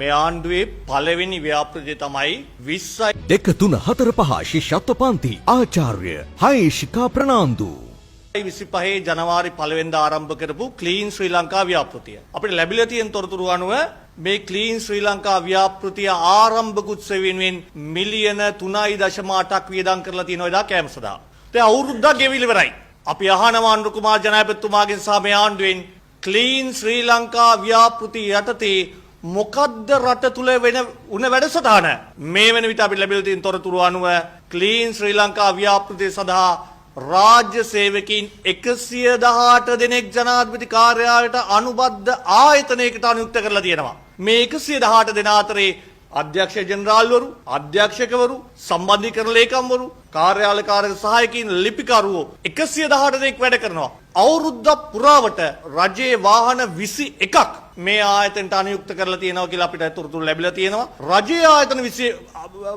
මේ ආණ්ඩුවේ පළවෙනි ව්‍යාපෘතිය තමයි 20යි 2 3 4 5 ශිෂ්‍යත්ව පන්ති ආචාර්ය හයේෂිකා ප්‍රනාන්දු 25 ජනවාරි 1 වෙනිදා ආරම්භ කරපු ක්ලීන් ශ්‍රී ලංකා ව්‍යාපෘතිය. අපිට ලැබිලා තියෙන තොරතුරු අනුව මේ ක්ලීන් ශ්‍රී ලංකා ව්‍යාපෘතිය ආරම්භක උත්සව වෙනුවෙන් මිලියන 3.8ක් වියදම් කරලා තියෙනවා එදා කෑම සඳහා. දැන් අවුරුද්දක් ගෙවිල ඉවරයි. අපි අහනවා අනුර කුමාර ජනාධිපතිතුමාගෙන් සහ මේ ආණ්ඩුවෙන් ක්ලීන් ශ්‍රී ලංකා ව්‍යාපෘතිය යටතේ මොකද්ද රට තුල උන වැඩසටහන? මේ වෙන විට අපිට ලැබිලා තියෙන තොරතුරු අනුව ක්ලීන් ශ්‍රී ලංකා ව්‍යාපෘතිය සඳහා රාජ්‍ය සේවකීන් 118 දෙනෙක් ජනාධිපති කාර්යාලයට අනුබද්ධ ආයතනයකට අනුයුක්ත කරලා තියෙනවා. මේ 118 දෙනා අතරේ අධ්‍යක්ෂ ජෙනරාල්වරු, අධ්‍යක්ෂකවරු, සම්බන්ධීකරණ ලේකම්වරු, කාර්යාල කාර්ය සහායකින් ලිපිකරුවෝ 118 දෙනෙක් වැඩ කරනවා. අවුරුද්දක් පුරාවට රජයේ වාහන 21ක් මේ ආයතනට අනුයුක්ත කරලා තියෙනවා කියලා අපිට තොරතුරු ලැබිලා තියෙනවා. රජයේ ආයතන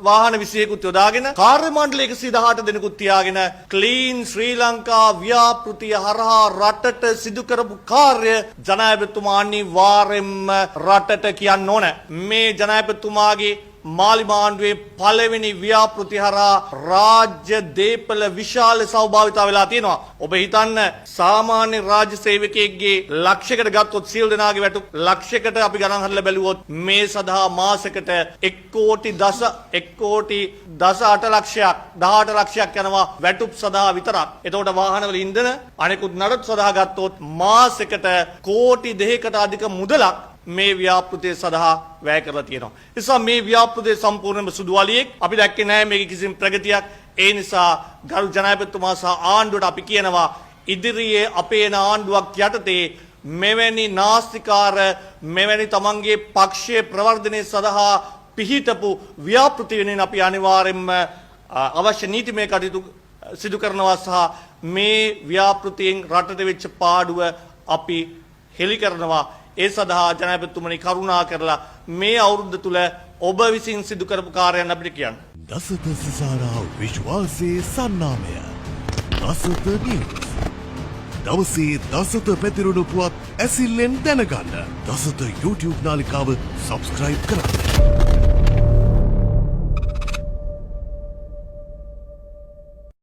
වාහන 21කුත් යොදාගෙන කාර්ය මණ්ඩල 118 දෙනෙකුත් තියාගෙන ක්ලීන් ශ්‍රී ලංකා ව්‍යාපෘතිය හරහා රටට සිදු කරපු කාර්ය ජනාධිපතිතුමා අනිවාර්යෙන්ම රටට කියන්න ඕන. මේ ජනාධිපතිතුමාගේ මාලිමා ආණ්ඩුවේ පළවෙනි ව්‍යාපෘති හරහා රාජ්‍ය දේපල විශාල සහභාගීතාව වෙලා තියෙනවා. ඔබ හිතන්න සාමාන්‍ය රාජ්‍ය සේවකයෙක්ගේ ලක්ෂයකට ගත්තොත් සියලු දෙනාගේ වැටුප් ලක්ෂයකට අපි ගණන් හදලා බැලුවොත් මේ සඳහා මාසෙකට 1.8 ලක්ෂයක් යනවා වැටුප් සඳහා විතරක්. එතකොට වාහනවල ඉන්ධන අනෙකුත් නඩත්තු සඳහා ගත්තොත් මාසෙකට කෝටි 2කට අධික මුදලක් මේ ව්‍යාපෘතිය සඳහා වැය කරලා තියෙනවා. ඒ නිසා මේ ව්‍යාපෘතිය සම්පූර්ණයෙන්ම සුදුවලියෙක් අපි දැක්කේ නැහැ මේකේ කිසිම ප්‍රගතියක්. ඒ නිසා ගරු ජනාධිපතිතුමා සහ ආණ්ඩුවට අපි කියනවා ඉදිරියේ අපේ එන ආණ්ඩුවක් යටතේ මෙවැනි නාස්තිකාර මෙවැනි තමන්ගේ පක්ෂයේ ප්‍රවර්ධනය සඳහා පිහිටපු ව්‍යාපෘති වෙනින් අපි අනිවාර්යයෙන්ම අවශ්‍ය නීතිමය කටයුතු සිදු කරනවා සහ මේ ව්‍යාපෘතියෙන් රටට වෙච්ච පාඩුව අපි හෙළි කරනවා. ඒ සඳහා ජනාධිපතිතුමනි කරුණා කරලා මේ අවුරුද්ද තුල ඔබ විසින් සිදු කරපු කාර්යයන් අපිට කියන්න. දසත සිසාරා විශ්වාසයේ සන්නාමය. දසත නිවුස්. දවසේ දසත පැතිරුණු පුවත් ඇසිල්ලෙන් දැනගන්න. දසත YouTube නාලිකාව සබ්ස්ක්‍රයිබ් කරන්න.